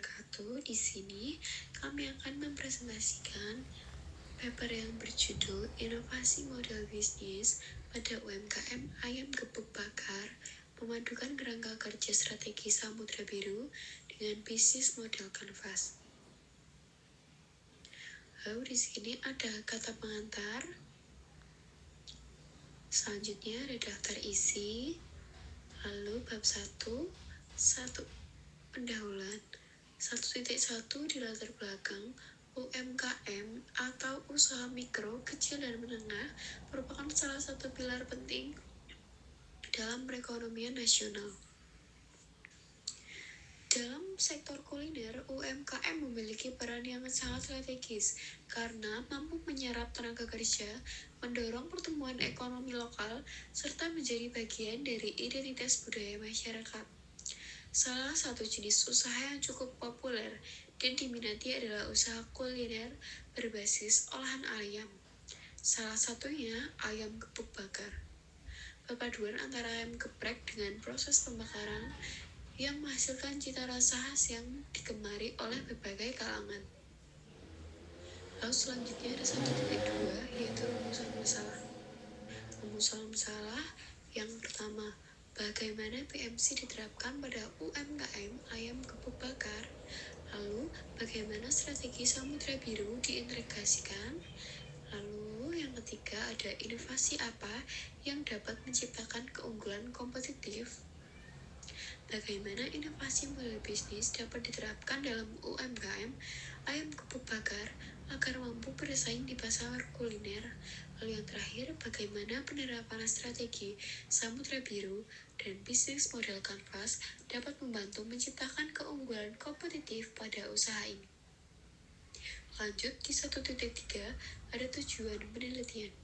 wabarakatuh. Di sini kami akan mempresentasikan paper yang berjudul Inovasi Model Bisnis pada UMKM Ayam Gepuk Bakar, memadukan kerangka kerja strategi Samudra Biru dengan bisnis model kanvas. Lalu di sini ada kata pengantar. Selanjutnya ada daftar isi. Lalu bab 1 pendahuluan. 1.1 di latar belakang UMKM atau usaha mikro, kecil, dan menengah merupakan salah satu pilar penting dalam perekonomian nasional. Dalam sektor kuliner, UMKM memiliki peran yang sangat strategis karena mampu menyerap tenaga kerja, mendorong pertumbuhan ekonomi lokal, serta menjadi bagian dari identitas budaya masyarakat. Salah satu jenis usaha yang cukup populer dan diminati adalah usaha kuliner berbasis olahan ayam. Salah satunya ayam gepuk bakar. Perpaduan antara ayam geprek dengan proses pembakaran yang menghasilkan cita rasa khas yang digemari oleh berbagai kalangan. Lalu selanjutnya ada 1.2, yaitu rumusan masalah. Rumusan masalah yang pertama, bagaimana PMC diterapkan pada UMKM ayam gepuk bakar? Lalu, bagaimana strategi Samudra Biru diintegrasikan? Lalu, yang ketiga ada inovasi apa yang dapat menciptakan keunggulan kompetitif? Bagaimana inovasi model bisnis dapat diterapkan dalam UMKM ayam gepuk bakar agar mampu bersaing di pasar kuliner? Lalu yang terakhir, bagaimana penerapan strategi Samudra Biru dan bisnis model kanvas dapat membantu menciptakan keunggulan kompetitif pada usaha ini? Lanjut di 1.3 ada tujuan penelitian.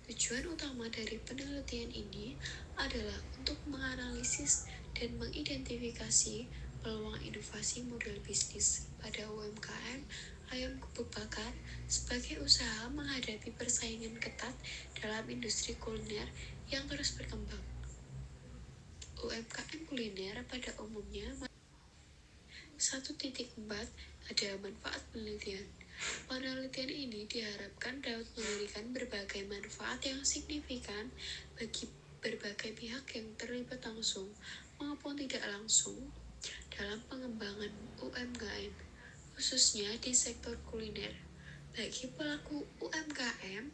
Tujuan utama dari penelitian ini adalah untuk menganalisis dan mengidentifikasi peluang inovasi model bisnis pada UMKM ayam gepuk bakar sebagai usaha menghadapi persaingan ketat dalam industri kuliner yang terus berkembang. UMKM kuliner pada umumnya. 1.4 ada manfaat penelitian. Penelitian ini diharapkan dapat memberikan berbagai manfaat yang signifikan bagi berbagai pihak yang terlibat langsung maupun tidak langsung dalam pengembangan UMKM, khususnya di sektor kuliner. Bagi pelaku UMKM,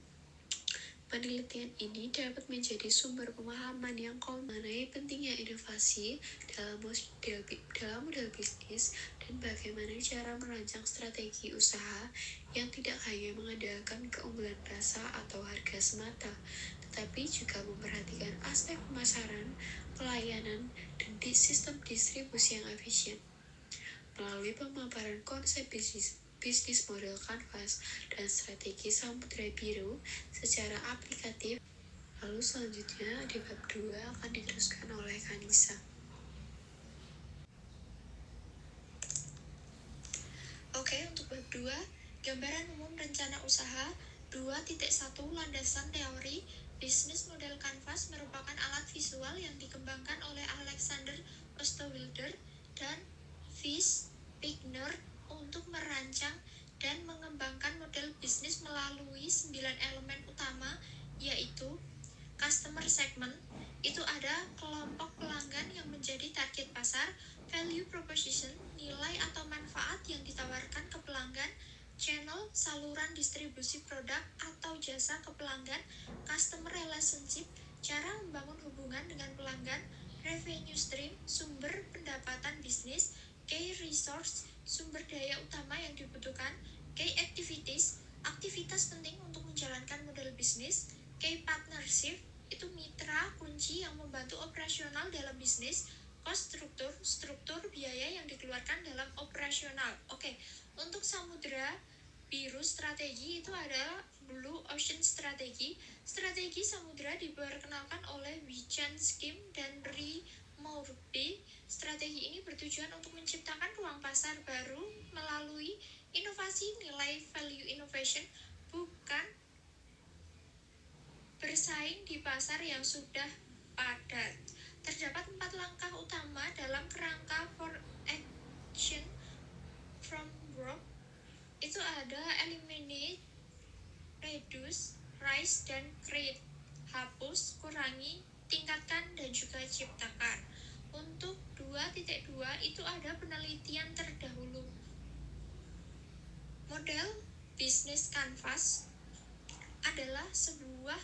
penelitian ini dapat menjadi sumber pemahaman yang mengenai pentingnya inovasi dalam model bisnis dan bagaimana cara merancang strategi usaha yang tidak hanya mengandalkan keunggulan rasa atau harga semata, tetapi juga memperhatikan aspek pemasaran, pelayanan, dan sistem distribusi yang efisien. Melalui pemaparan konsep bisnis model kanvas dan strategi Samudra Biru secara aplikatif. Lalu selanjutnya di bab 2 akan diteruskan oleh Kanisa. Oke, untuk bab 2, gambaran umum rencana usaha 2.1 landasan teori. Bisnis model kanvas merupakan alat visual yang dikembangkan oleh Alexander Osterwilder dan Fritz Wigner untuk merancang dan mengembangkan model bisnis melalui 9 elemen utama, yaitu customer segment, itu ada kelompok pelanggan yang menjadi target pasar, value proposition, nilai atau manfaat yang ditawarkan ke pelanggan, channel, saluran distribusi produk atau jasa ke pelanggan, customer relationship, cara membangun hubungan dengan pelanggan, revenue stream, sumber pendapatan bisnis, key resource, sumber daya utama yang dibutuhkan, key activities, aktivitas penting untuk menjalankan model bisnis, key partnership, itu mitra kunci yang membantu operasional dalam bisnis, cost struktur biaya yang dikeluarkan dalam operasional. Oke, untuk Samudra Biru strategi itu adalah Blue Ocean Strategi. Strategi Samudra diperkenalkan oleh Wijan Skim dan Ri Mourbi. Strategi ini bertujuan untuk menciptakan ruang pasar baru melalui inovasi nilai value innovation, bukan bersaing di pasar yang sudah padat. Terdapat 4 langkah utama dalam kerangka for action dan create. Hapus, kurangi, tingkatkan, dan juga ciptakan. Untuk 2.2 itu ada penelitian terdahulu. Model bisnis kanvas adalah sebuah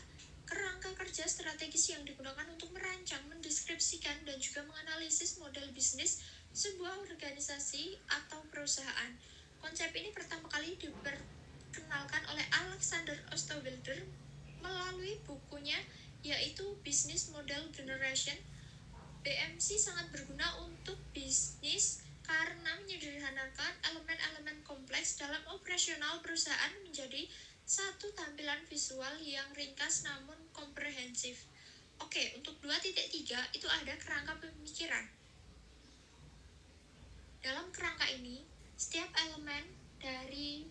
kerangka kerja strategis yang digunakan untuk merancang, mendeskripsikan, dan juga menganalisis model bisnis sebuah organisasi atau perusahaan. Konsep ini pertama kali diperkenalkan oleh Alexander Osterwalder melalui bukunya yaitu Business Model Generation. BMC sangat berguna untuk bisnis karena menyederhanakan elemen-elemen kompleks dalam operasional perusahaan menjadi satu tampilan visual yang ringkas namun komprehensif. Oke, untuk 2.3 itu ada kerangka pemikiran. Dalam kerangka ini, setiap elemen dari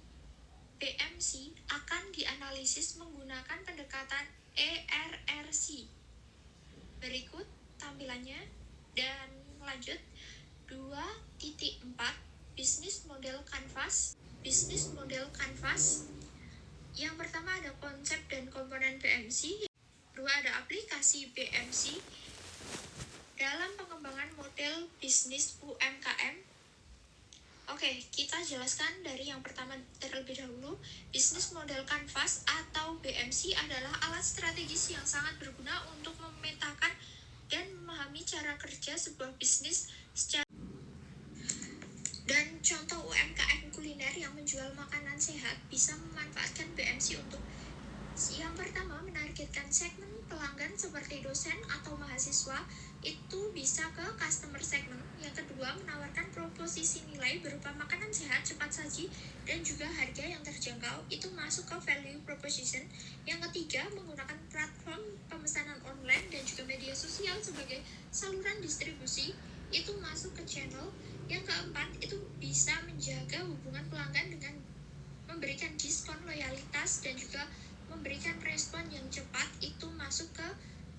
BMC akan dianalisis menggunakan pendekatan ERRC. Berikut tampilannya, dan lanjut. 2.4 Business Model Canvas. Business Model Canvas. Yang pertama ada konsep dan komponen BMC. Kedua ada aplikasi BMC dalam pengembangan model bisnis UMKM. Oke, kita jelaskan dari yang pertama terlebih dahulu. Business Model Canvas atau BMC adalah alat strategis yang sangat berguna untuk memetakan dan memahami cara kerja sebuah bisnis secara. Dan contoh UMKM kuliner yang menjual makanan sehat bisa memanfaatkan BMC untuk yang pertama menargetkan segmen pelanggan seperti dosen atau mahasiswa, itu bisa ke customer segment. Yang kedua menawarkan proposisi nilai berupa makanan sehat, cepat saji, dan juga harga yang terjangkau, itu masuk ke value proposition. Yang ketiga menggunakan platform pemesanan online dan juga media sosial sebagai saluran distribusi, itu masuk ke channel. Yang keempat itu bisa menjaga hubungan pelanggan dengan memberikan diskon loyalitas dan juga memberikan respon yang cepat, itu masuk ke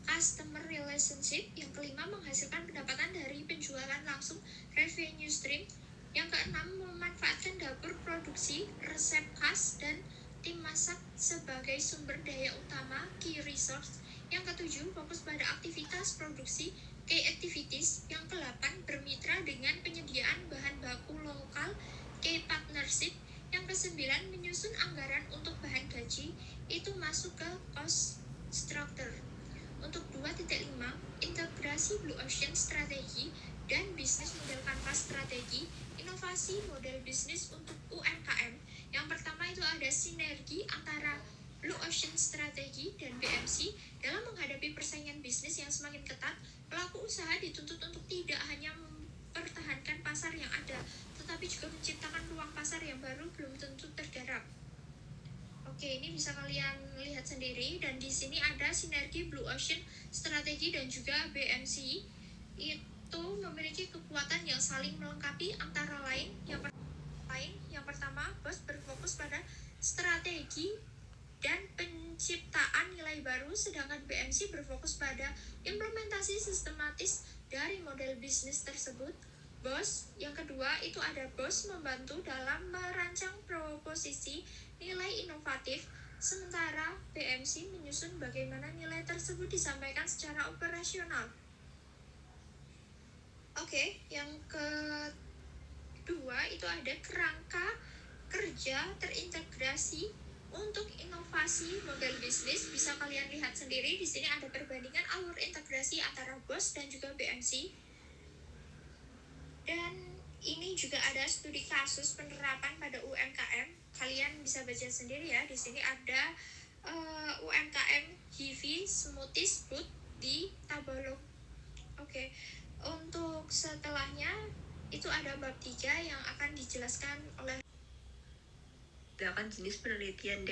customer relationship. Yang kelima menghasilkan pendapatan dari penjualan langsung, revenue stream. Yang keenam memanfaatkan dapur produksi, resep khas, dan tim masak sebagai sumber daya utama, key resource. Yang ketujuh fokus pada aktivitas produksi, key activities. Yang kedelapan bermitra dengan penyediaan bahan baku lokal, key partnership. Yang kesembilan menyusun anggaran untuk bahan gaji, itu masuk ke cost structure. Untuk 2.5 integrasi Blue Ocean strategi dan bisnis model kanvas strategi, inovasi model bisnis untuk UMKM. Yang pertama itu ada sinergi antara Blue Ocean strategi dan BMC. Dalam menghadapi persaingan bisnis yang semakin ketat, pelaku usaha dituntut untuk tidak hanya mempertahankan pasar yang ada, tetapi juga menciptakan ruang pasar yang baru belum tentu tergarap. Oke, ini bisa kalian lihat sendiri, dan di sini ada sinergi Blue Ocean strategi dan juga BMC itu memiliki kekuatan yang saling melengkapi, antara lain yang pertama BOS berfokus pada strategi dan penciptaan nilai baru, sedangkan BMC berfokus pada implementasi sistematis dari model bisnis tersebut. BOS yang kedua itu ada BOS membantu dalam merancang proposisi nilai inovatif, sementara BMC menyusun bagaimana nilai tersebut disampaikan secara operasional. Oke, yang kedua itu ada kerangka kerja terintegrasi untuk inovasi model bisnis. Bisa kalian lihat sendiri di sini ada perbandingan alur integrasi antara BOS dan juga BMC. Dan ini juga ada studi kasus penerapan pada UMKM. Kalian bisa baca sendiri ya. Di sini ada UMKM Hivi Smoothies Food di Tabalong. Oke. Untuk setelahnya itu ada bab 3 yang akan dijelaskan oleh jenis penelitian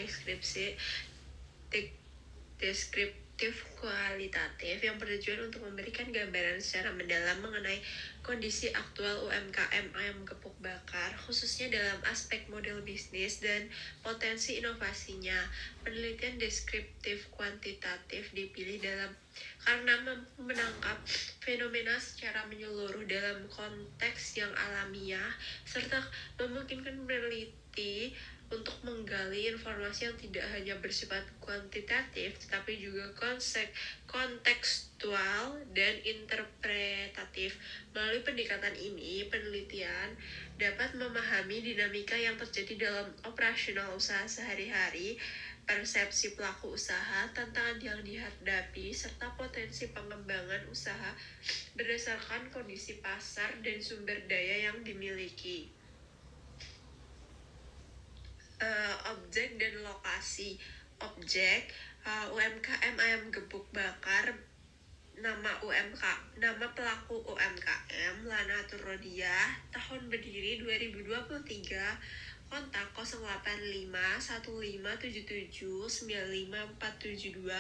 deskriptif kualitatif yang bertujuan untuk memberikan gambaran secara mendalam mengenai kondisi aktual UMKM ayam gepuk bakar, khususnya dalam aspek model bisnis dan potensi inovasinya. Penelitian deskriptif kuantitatif dipilih karena mampu menangkap fenomena secara menyeluruh dalam konteks yang alamiah, serta memungkinkan peneliti untuk menggali informasi yang tidak hanya bersifat kuantitatif, tetapi juga kontekstual dan interpretatif. Melalui pendekatan ini, penelitian dapat memahami dinamika yang terjadi dalam operasional usaha sehari-hari, persepsi pelaku usaha, tantangan yang dihadapi, serta potensi pengembangan usaha berdasarkan kondisi pasar dan sumber daya yang dimiliki. Objek dan lokasi. Objek, UMKM ayam gepuk bakar. Nama pelaku UMKM Lana Turodiah, tahun berdiri 2023, kontak 0851577955472,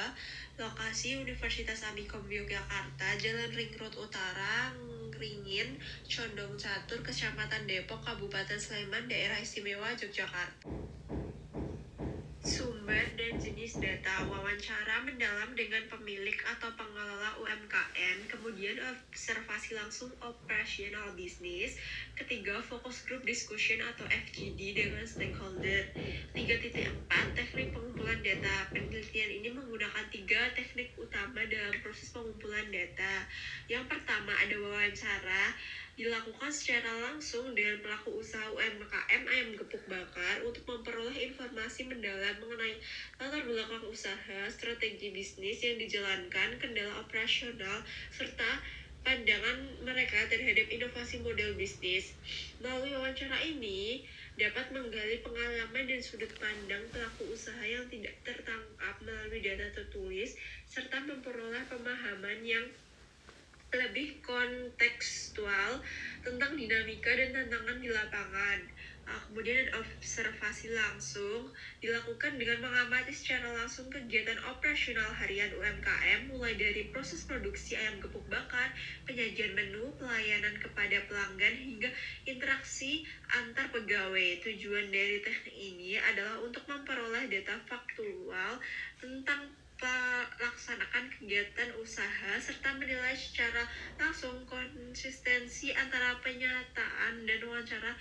lokasi Universitas Amikom Yogyakarta, Jalan Ring Road Utara, Ringin, Condong Catur, Kecamatan Depok, Kabupaten Sleman, Daerah Istimewa Yogyakarta. Sumber dan jenis data. Wawancara mendalam dengan pemilik atau pengelola UMKM, kemudian observasi langsung operasional bisnis, ketiga fokus group discussion atau FGD dengan stakeholder. 3.4 teknik pengumpulan data. Penelitian ini menggunakan 3 teknik utama dalam proses pengumpulan data. Yang pertama ada wawancara, dilakukan secara langsung dengan pelaku usaha UMKM ayam gepuk bakar untuk memperoleh informasi mendalam mengenai latar belakang usaha, strategi bisnis yang dijalankan, kendala operasional, serta pandangan mereka terhadap inovasi model bisnis. Melalui wawancara ini dapat menggali pengalaman dan sudut pandang pelaku usaha yang tidak tertangkap melalui data tertulis, serta memperoleh pemahaman yang lebih kontekstual tentang dinamika dan tantangan di lapangan. Kemudian observasi langsung dilakukan dengan mengamati secara langsung kegiatan operasional harian UMKM, mulai dari proses produksi ayam gepuk bakar, penyajian menu, pelayanan kepada pelanggan, hingga interaksi antar pegawai. Tujuan dari teknik ini adalah untuk memperoleh data faktual tentang melaksanakan kegiatan usaha serta menilai secara langsung konsistensi antara penyataan dan wawancara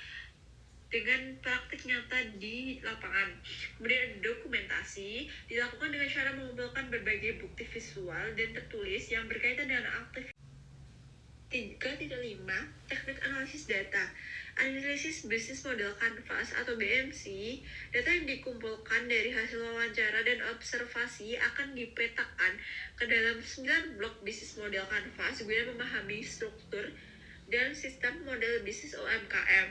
dengan praktik nyata di lapangan. Kemudian dokumentasi dilakukan dengan cara mengumpulkan berbagai bukti visual dan tertulis yang berkaitan dengan aktivitas. 3.5 teknik analisis data. Analisis bisnis model canvas atau BMC, data yang dikumpulkan dari hasil wawancara dan observasi akan dipetakan ke dalam 9 blok bisnis model canvas guna memahami struktur dan sistem model bisnis UMKM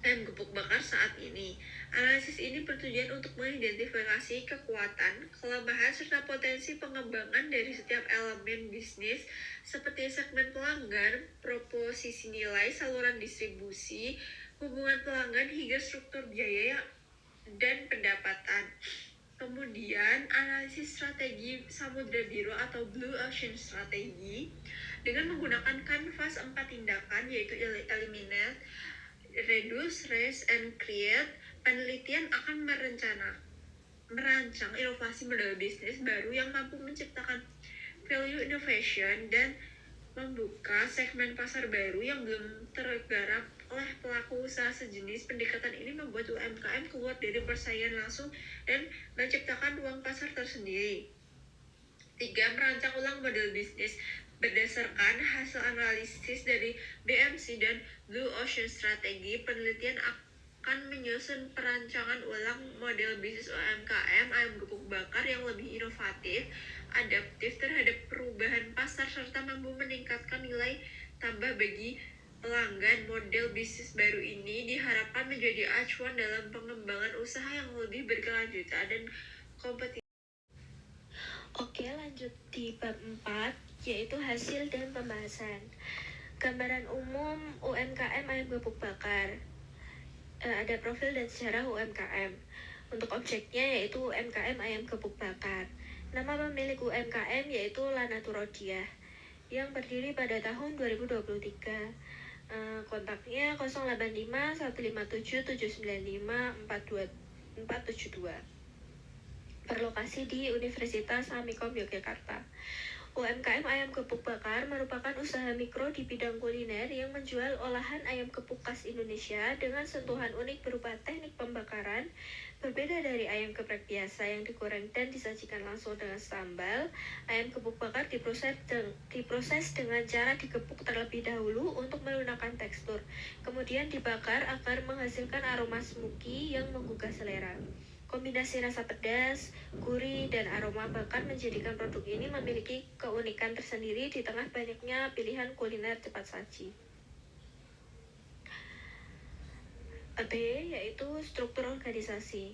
ayam gepuk bakar saat ini. Analisis ini bertujuan untuk mengidentifikasi kekuatan, kelemahan, serta potensi pengembangan dari setiap elemen bisnis seperti segmen pelanggan, proposisi nilai, saluran distribusi, hubungan pelanggan, hingga struktur biaya dan pendapatan. Kemudian, analisis strategi Samudra Biru atau Blue Ocean Strategy dengan menggunakan kanvas 4 tindakan, yaitu eliminate, reduce, raise, and create. Penelitian akan merancang inovasi model bisnis baru yang mampu menciptakan value innovation dan membuka segmen pasar baru yang belum tergarap oleh pelaku usaha sejenis. Pendekatan ini membuat UMKM keluar dari persaingan langsung dan menciptakan ruang pasar tersendiri. 3. Merancang ulang model bisnis. Berdasarkan hasil analisis dari BMC dan Blue Ocean Strategy, penelitian akan menyusun perancangan ulang model bisnis UMKM ayam gepuk bakar yang lebih inovatif, adaptif terhadap perubahan pasar, serta mampu meningkatkan nilai tambah bagi pelanggan. Model bisnis baru ini diharapkan menjadi acuan dalam pengembangan usaha yang lebih berkelanjutan dan kompetitif. Oke, lanjut di bab 4, yaitu hasil dan pembahasan. Gambaran umum UMKM ayam gepuk bakar. Ada profil dan sejarah UMKM. Untuk objeknya yaitu UMKM ayam gepuk bakar. Nama pemilik UMKM yaitu Lana Turodiah, yang berdiri pada tahun 2023. Kontaknya 085 157 795 472. Berlokasi di Universitas Amikom Yogyakarta. UMKM ayam gepuk bakar merupakan usaha mikro di bidang kuliner yang menjual olahan ayam gepuk khas Indonesia dengan sentuhan unik berupa teknik pembakaran. Berbeda dari ayam geprek biasa yang digoreng dan disajikan langsung dengan sambal, ayam gepuk bakar diproses dengan cara digepuk terlebih dahulu untuk melunakkan tekstur, kemudian dibakar agar menghasilkan aroma smoky yang menggugah selera. Kombinasi rasa pedas, gurih, dan aroma bakar menjadikan produk ini memiliki keunikan tersendiri di tengah banyaknya pilihan kuliner cepat saji. B, yaitu struktur organisasi.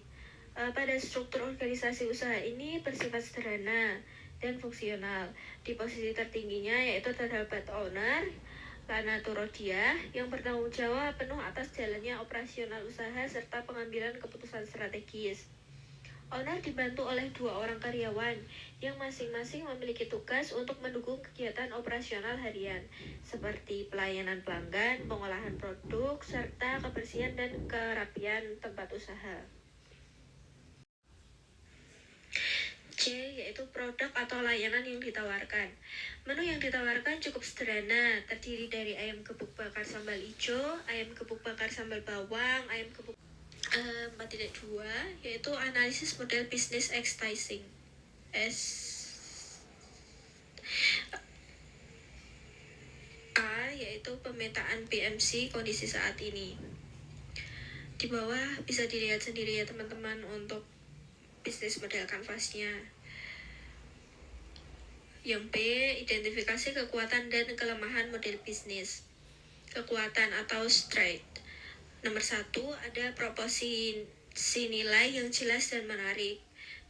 Pada struktur organisasi usaha ini bersifat sederhana dan fungsional. Di posisi tertingginya yaitu terdapat owner, Lana Turodia, yang bertanggung jawab penuh atas jalannya operasional usaha serta pengambilan keputusan strategis. Owner dibantu oleh 2 orang karyawan yang masing-masing memiliki tugas untuk mendukung kegiatan operasional harian seperti pelayanan pelanggan, pengolahan produk, serta kebersihan dan kerapian tempat usaha. C, yaitu produk atau layanan yang ditawarkan. Menu yang ditawarkan cukup sederhana, terdiri dari ayam gepuk bakar sambal hijau, ayam gepuk bakar sambal bawang, ayam gepuk 4.2, yaitu analisis model business exercising. A, yaitu pemetaan BMC kondisi saat ini. Di bawah bisa dilihat sendiri ya teman-teman untuk bisnis model kanvasnya. Yang B, identifikasi kekuatan dan kelemahan model bisnis. Kekuatan atau strength. Nomor 1, ada proporsi nilai yang jelas dan menarik.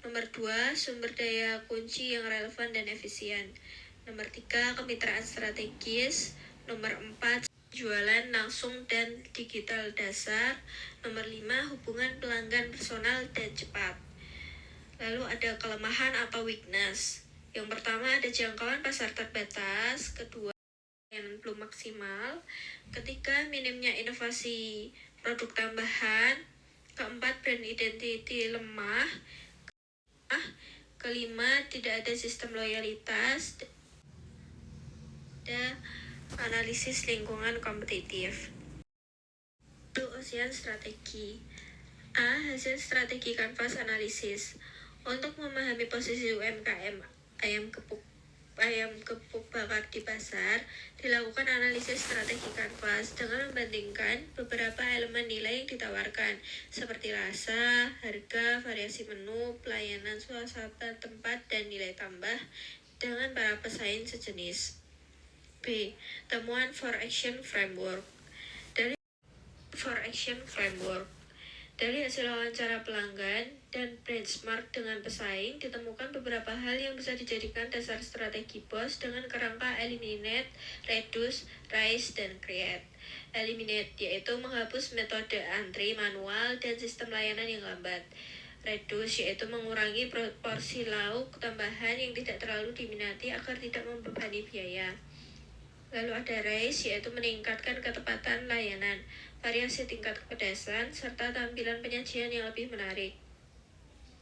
Nomor 2, sumber daya kunci yang relevan dan efisien. Nomor 3, kemitraan strategis. Nomor 4, jualan langsung dan digital dasar. Nomor 5, hubungan pelanggan personal dan cepat. Lalu ada kelemahan atau weakness. Yang pertama ada jangkauan pasar terbatas. Kedua, yang belum maksimal. Ketiga, minimnya inovasi produk tambahan. Keempat, brand identity lemah. Kelima, tidak ada sistem loyalitas. Ada analisis lingkungan kompetitif. Blue Ocean strategi. A, hasil strategi kanvas analisis. Untuk memahami posisi UMKM ayam gepuk bakar di pasar, dilakukan analisis strategi kanvas dengan membandingkan beberapa elemen nilai yang ditawarkan seperti rasa, harga, variasi menu, pelayanan, suasana tempat, dan nilai tambah dengan para pesaing sejenis. B, temuan for action framework. Dari hasil wawancara pelanggan dan benchmark dengan pesaing, ditemukan beberapa hal yang bisa dijadikan dasar strategi BOS dengan kerangka eliminate, reduce, rise, dan create. Eliminate yaitu menghapus metode antri manual dan sistem layanan yang lambat. Reduce yaitu mengurangi proporsi lauk tambahan yang tidak terlalu diminati agar tidak membebani biaya. Lalu ada rise yaitu meningkatkan ketepatan layanan, variasi tingkat kepedasan, serta tampilan penyajian yang lebih menarik.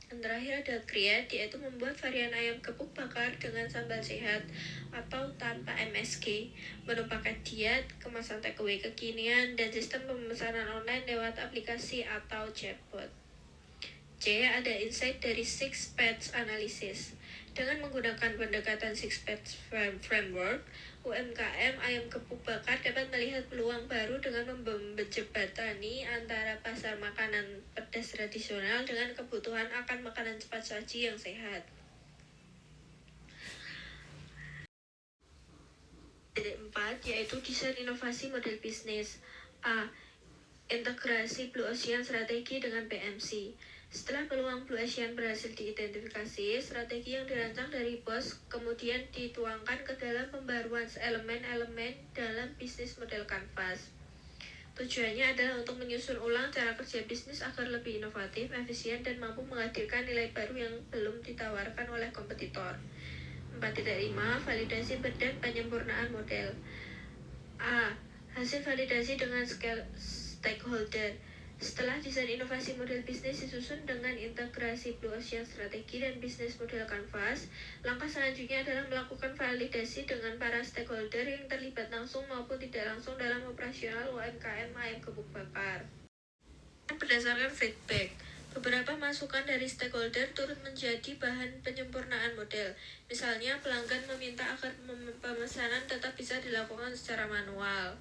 Dan terakhir ada create yaitu membuat varian ayam gepuk bakar dengan sambal sehat atau tanpa MSG, menu paket diet, kemasan takeaway kekinian, dan sistem pemesanan online lewat aplikasi atau chatbot. C, ada insight dari Six Paths Analysis. Dengan menggunakan pendekatan Six Paths Framework, UMKM ayam gepuk bakar dapat melihat peluang baru dengan menjembatani antara pasar makanan pedas tradisional dengan kebutuhan akan makanan cepat saji yang sehat. 4, yaitu desain inovasi model bisnis. A, integrasi Blue Ocean strategi dengan BMC. Setelah peluang Blue Ocean berhasil diidentifikasi, strategi yang dirancang dari BOS kemudian dituangkan ke dalam pembaruan elemen-elemen dalam bisnis model kanvas. Tujuannya adalah untuk menyusun ulang cara kerja bisnis agar lebih inovatif, efisien, dan mampu menghadirkan nilai baru yang belum ditawarkan oleh kompetitor. 4.5, validasi dan penyempurnaan model. A, hasil validasi dengan stakeholder. Setelah desain inovasi model bisnis disusun dengan integrasi Blue Ocean strategi dan bisnis model Canvas, langkah selanjutnya adalah melakukan validasi dengan para stakeholder yang terlibat langsung maupun tidak langsung dalam operasional UMKM ayam gebuk bakar. Berdasarkan feedback, beberapa masukan dari stakeholder turut menjadi bahan penyempurnaan model. Misalnya, pelanggan meminta agar pemesanan tetap bisa dilakukan secara manual.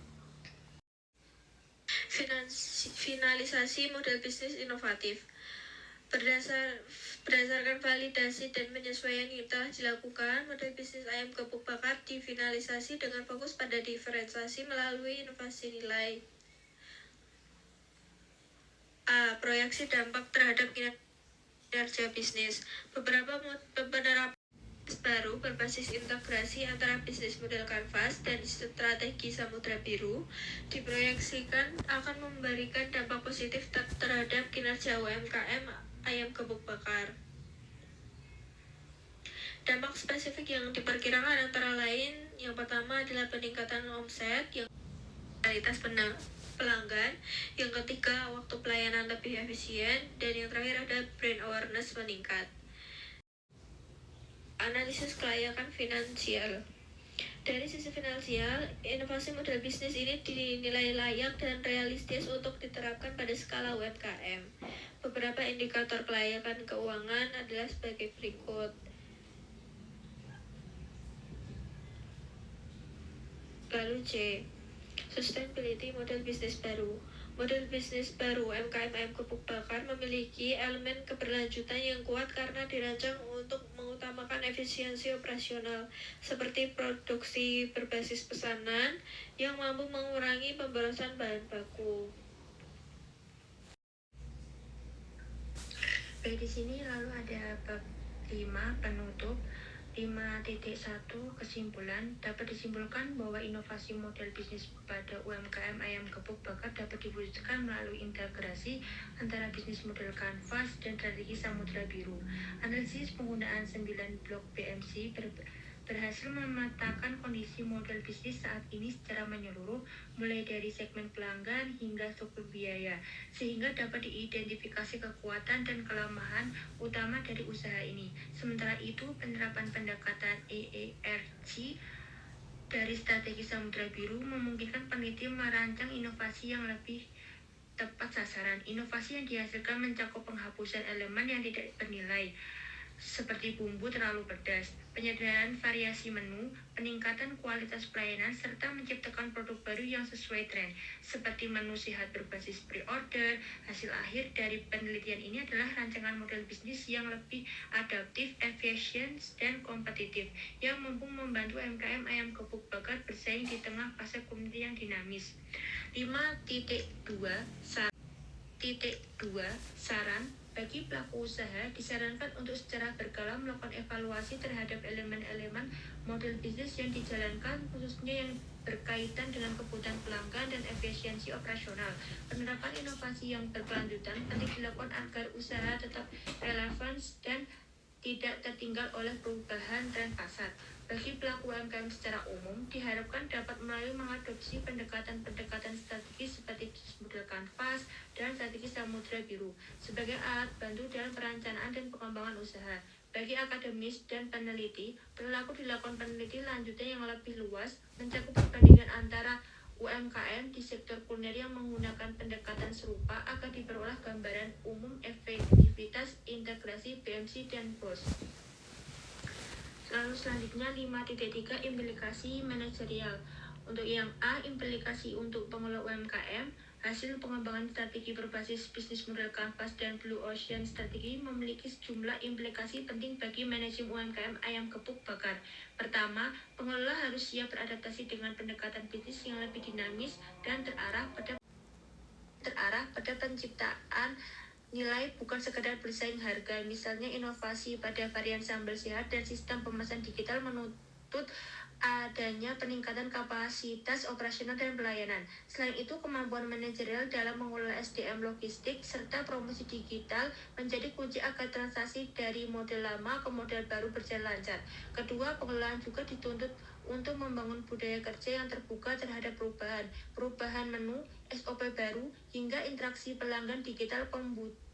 Finalisasi model bisnis inovatif. Berdasarkan validasi dan penyesuaian yang telah dilakukan, model bisnis ayam gebuk bakar difinalisasi dengan fokus pada diferensiasi melalui inovasi nilai. A. Proyeksi dampak terhadap kinerja bisnis. Beberapa penerapan baru berbasis integrasi antara bisnis model Canvas dan strategi Samudra Biru diproyeksikan akan memberikan dampak positif terhadap kinerja UMKM ayam gebuk bakar. Dampak spesifik yang diperkirakan antara lain, yang pertama adalah peningkatan omset, yang kualitas pelanggan, yang ketiga waktu pelayanan lebih efisien, dan yang terakhir ada brand awareness meningkat. Analisis kelayakan finansial. Dari sisi finansial, inovasi model bisnis ini dinilai layak dan realistis untuk diterapkan pada skala UMKM. Beberapa indikator kelayakan keuangan adalah sebagai berikut. Lalu C. Sustainability model bisnis baru. Model bisnis baru UMKM ayam gebuk bakar memiliki elemen keberlanjutan yang kuat karena dirancang untuk mengutamakan efisiensi operasional, seperti produksi berbasis pesanan yang mampu mengurangi pemborosan bahan baku. Baik, di sini lalu ada bab 5 penutup. 5.1 kesimpulan. Dapat disimpulkan bahwa inovasi model bisnis pada UMKM ayam gebuk bakar dapat diwujudkan melalui integrasi antara bisnis model Canvas dan strategi Samudra Biru. Analisis penggunaan 9 blok BMC berhasil memetakan kondisi model bisnis saat ini secara menyeluruh, mulai dari segmen pelanggan hingga struktur biaya, sehingga dapat diidentifikasi kekuatan dan kelemahan utama dari usaha ini. Sementara itu, penerapan pendekatan EERG dari strategi Samudra Biru memungkinkan peneliti merancang inovasi yang lebih tepat sasaran. Inovasi yang dihasilkan mencakup penghapusan elemen yang tidak bernilai, seperti bumbu terlalu pedas, penyederhanaan variasi menu, peningkatan kualitas pelayanan, serta menciptakan produk baru yang sesuai tren, seperti menu sehat berbasis pre-order. Hasil akhir dari penelitian ini adalah rancangan model bisnis yang lebih adaptif, efisien, dan kompetitif, yang mampu membantu UMKM ayam gebuk bakar bersaing di tengah pasar komoditi yang dinamis. 5.2 saran bagi pelaku usaha disarankan untuk secara berkala melakukan evaluasi terhadap elemen-elemen model bisnis yang dijalankan, khususnya yang berkaitan dengan kebutuhan pelanggan dan efisiensi operasional. Penerapan inovasi yang berkelanjutan penting dilakukan agar usaha tetap relevan dan tidak tertinggal oleh perubahan tren pasar. Bagi pelaku UMKM secara umum, diharapkan dapat melalui mengadopsi pendekatan strategis seperti model Canvas dan strategi Samudra Biru sebagai alat bantu dalam perencanaan dan pengembangan usaha. Bagi akademis dan peneliti, perlu dilakukan penelitian lanjutan yang lebih luas, mencakup perbandingan antara UMKM di sektor kuliner yang menggunakan pendekatan serupa agar diperoleh gambaran umum efektivitas integrasi BMC dan BOS. Lalu selanjutnya 5.3 implikasi manajerial. Untuk yang A, implikasi untuk pengelola UMKM, hasil pengembangan strategi berbasis bisnis model Canvas dan Blue Ocean strategi memiliki sejumlah implikasi penting bagi manajemen UMKM ayam gebuk bakar. Pertama, pengelola harus siap beradaptasi dengan pendekatan bisnis yang lebih dinamis dan terarah pada penciptaan nilai, bukan sekedar bersaing harga. Misalnya inovasi pada varian sambal sehat dan sistem pemesan digital menuntut adanya peningkatan kapasitas operasional dan pelayanan. Selain itu, kemampuan manajerial dalam mengelola SDM logistik serta promosi digital menjadi kunci agar transaksi dari model lama ke model baru berjalan lancar. Kedua, pengelolaan juga dituntut untuk membangun budaya kerja yang terbuka terhadap perubahan menu SOP baru, hingga interaksi pelanggan digital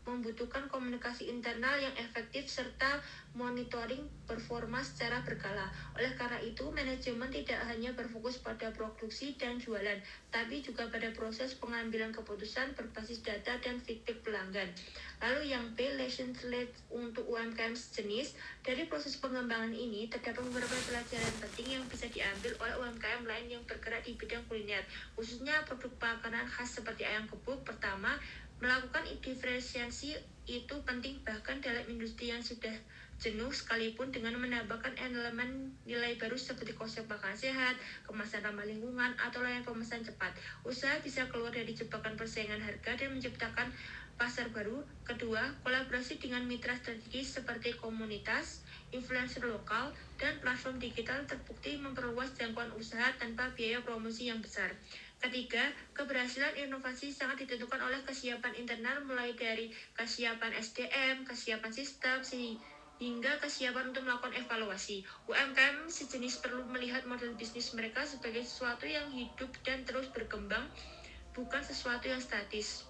membutuhkan komunikasi internal yang efektif serta monitoring performa secara berkala. Oleh karena itu, manajemen tidak hanya berfokus pada produksi dan jualan, tapi juga pada proses pengambilan keputusan berbasis data dan feedback pelanggan. Lalu yang B, lessons learned untuk UMKM sejenis. Dari proses pengembangan ini, terdapat beberapa pelajaran penting yang bisa diambil oleh UMKM lain yang bergerak di bidang kuliner, khususnya produk makanan khas seperti ayam gepuk. Pertama, melakukan diferensiasi itu penting bahkan dalam industri yang sudah jenuh, sekalipun dengan menambahkan elemen nilai baru seperti konsep makan sehat, kemasan ramah lingkungan, atau layanan pemesan cepat. Usaha bisa keluar dari jebakan persaingan harga dan menciptakan pasar baru. Kedua, kolaborasi dengan mitra strategis seperti komunitas, influencer lokal, dan platform digital terbukti memperluas jangkauan usaha tanpa biaya promosi yang besar. Ketiga, keberhasilan inovasi sangat ditentukan oleh kesiapan internal, mulai dari kesiapan SDM, kesiapan sistem, hingga kesiapan untuk melakukan evaluasi. UMKM sejenis perlu melihat model bisnis mereka sebagai sesuatu yang hidup dan terus berkembang, bukan sesuatu yang statis.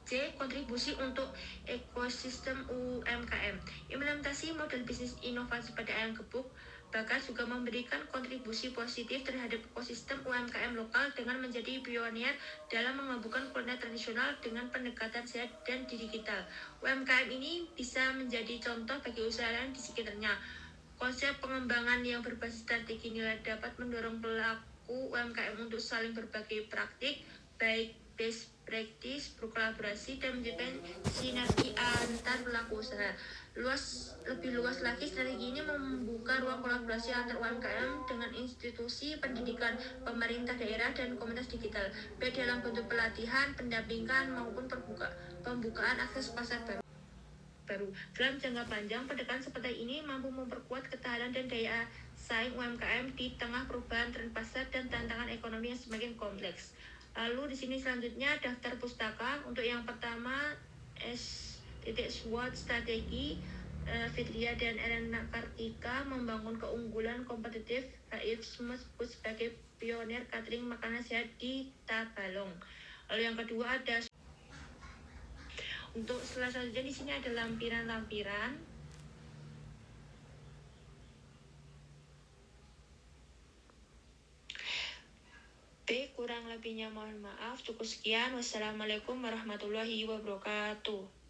C. Kontribusi untuk ekosistem UMKM. Implementasi model bisnis inovasi pada ayam gepuk bahkan juga memberikan kontribusi positif terhadap ekosistem UMKM lokal dengan menjadi pionir dalam mengembangkan kuliner tradisional dengan pendekatan sehat dan digital. UMKM ini bisa menjadi contoh bagi usaha lain di sekitarnya. Konsep pengembangan yang berbasis strategi nilai dapat mendorong pelaku UMKM untuk saling berbagi praktik, baik best practice, berkolaborasi, dan menciptakan sinergi antar pelaku usaha. Lebih luas lagi, strategi ini membuka ruang kolaborasi antar UMKM dengan institusi pendidikan, pemerintah daerah, dan komunitas digital, baik dalam bentuk pelatihan, pendampingan, maupun pembukaan akses pasar baru. Dalam jangka panjang, pendekatan seperti ini mampu memperkuat ketahanan dan daya saing UMKM di tengah perubahan tren pasar dan tantangan ekonomi yang semakin kompleks. Lalu di sini selanjutnya daftar pustaka. Untuk yang pertama, SWOT strategi, Fitria dan Elena Kartika membangun keunggulan kompetitif. Raifsmus sebagai pionir catering makanan sehat di Tabalong. Lalu yang kedua ada untuk selanjutnya di sini ada lampiran-lampiran. Kurang lebihnya mohon maaf. Cukup sekian. Wassalamualaikum warahmatullahi wabarakatuh.